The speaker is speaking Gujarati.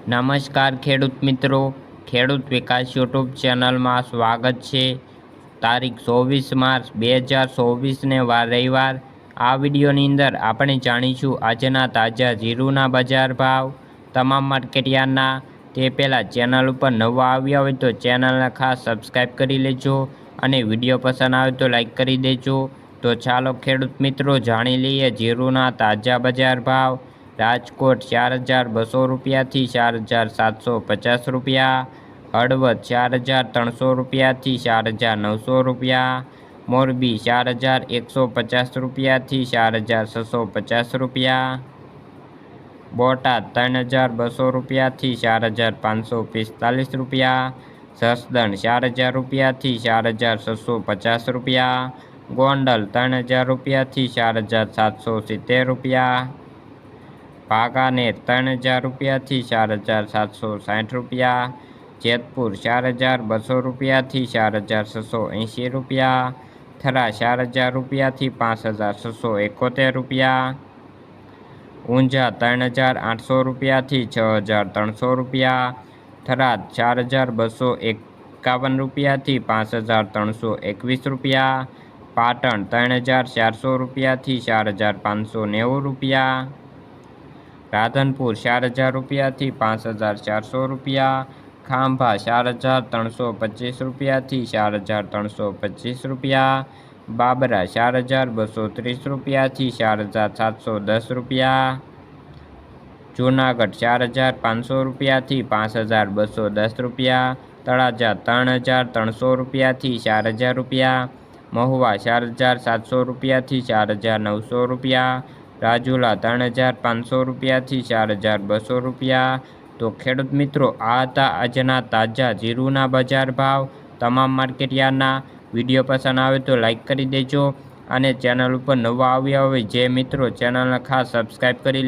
નમસ્કાર ખેડૂત મિત્રો, ખેડૂત વિકાસ યુટ્યુબ ચેનલમાં સ્વાગત છે। તારીખ 24 માર્ચ 2024ને વાર રવિવાર। આ વિડીયોની અંદર આપણે જાણીશું આજના તાજા જીરુના બજાર ભાવ, તમામ માર્કેટયાર્ડના। તે પહેલાં ચેનલ ઉપર નવા આવ્યા હોય તો ચેનલને ખાસ સબસ્ક્રાઈબ કરી લેજો અને વિડીયો પસંદ આવે તો લાઈક કરી દેજો। તો ચાલો ખેડૂત મિત્રો જાણી લઈએ જીરુના તાજા બજાર ભાવ। રાજકોટ 4200 રૂપિયાથી 4750 રૂપિયા, હળવદ 4300 રૂપિયાથી 4900 રૂપિયા, મોરબી 4150 રૂપિયાથી 4650 રૂપિયા, બોટાદ 3200 રૂપિયાથી 4545 રૂપિયા, જસદણ 4000 રૂપિયાથી 4650 રૂપિયા, ગોંડલ 3000 રૂપિયાથી 4770 રૂપિયા, વાંકાનેર 3000 રૂપિયાથી 4760 રૂપિયા, જેતપુર 4200 રૂપિયાથી 4680 રૂપિયા, થરા 4000 રૂપિયાથી 5671 રૂપિયા, ઊંઝા 3800 રૂપિયાથી 6300 રૂપિયા, થરાદ 4251 રૂપિયાથી 5321 રૂપિયા, પાટણ 3400 રૂપિયાથી 4590 રૂપિયા, રાધનપુર 4000 રૂપિયાથી 5400 રૂપિયા, ખાંભા 4325 રૂપિયાથી 4325 રૂપિયા, બાબરા 4230 રૂપિયાથી 4710 રૂપિયા, જૂનાગઢ 4500 રૂપિયાથી 5210 રૂપિયા, તળાજા 3300 રૂપિયાથી 4000 રૂપિયા, મહુવા 4700 રૂપિયાથી 4900 રૂપિયા, રાજુલા 3500 રૂપિયાથી 4200 રૂપિયા। તો ખેડૂત મિત્રો, આ હતા આજના તાજા જીરુના બજાર ભાવ, તમામ માર્કેટયાર્ડના। વિડીયો પસંદ આવે તો લાઈક કરી દેજો અને ચેનલ ઉપર નવા આવ્યા હોય જે મિત્રો ચેનલને ખાસ સબસ્ક્રાઈબ કરી લે।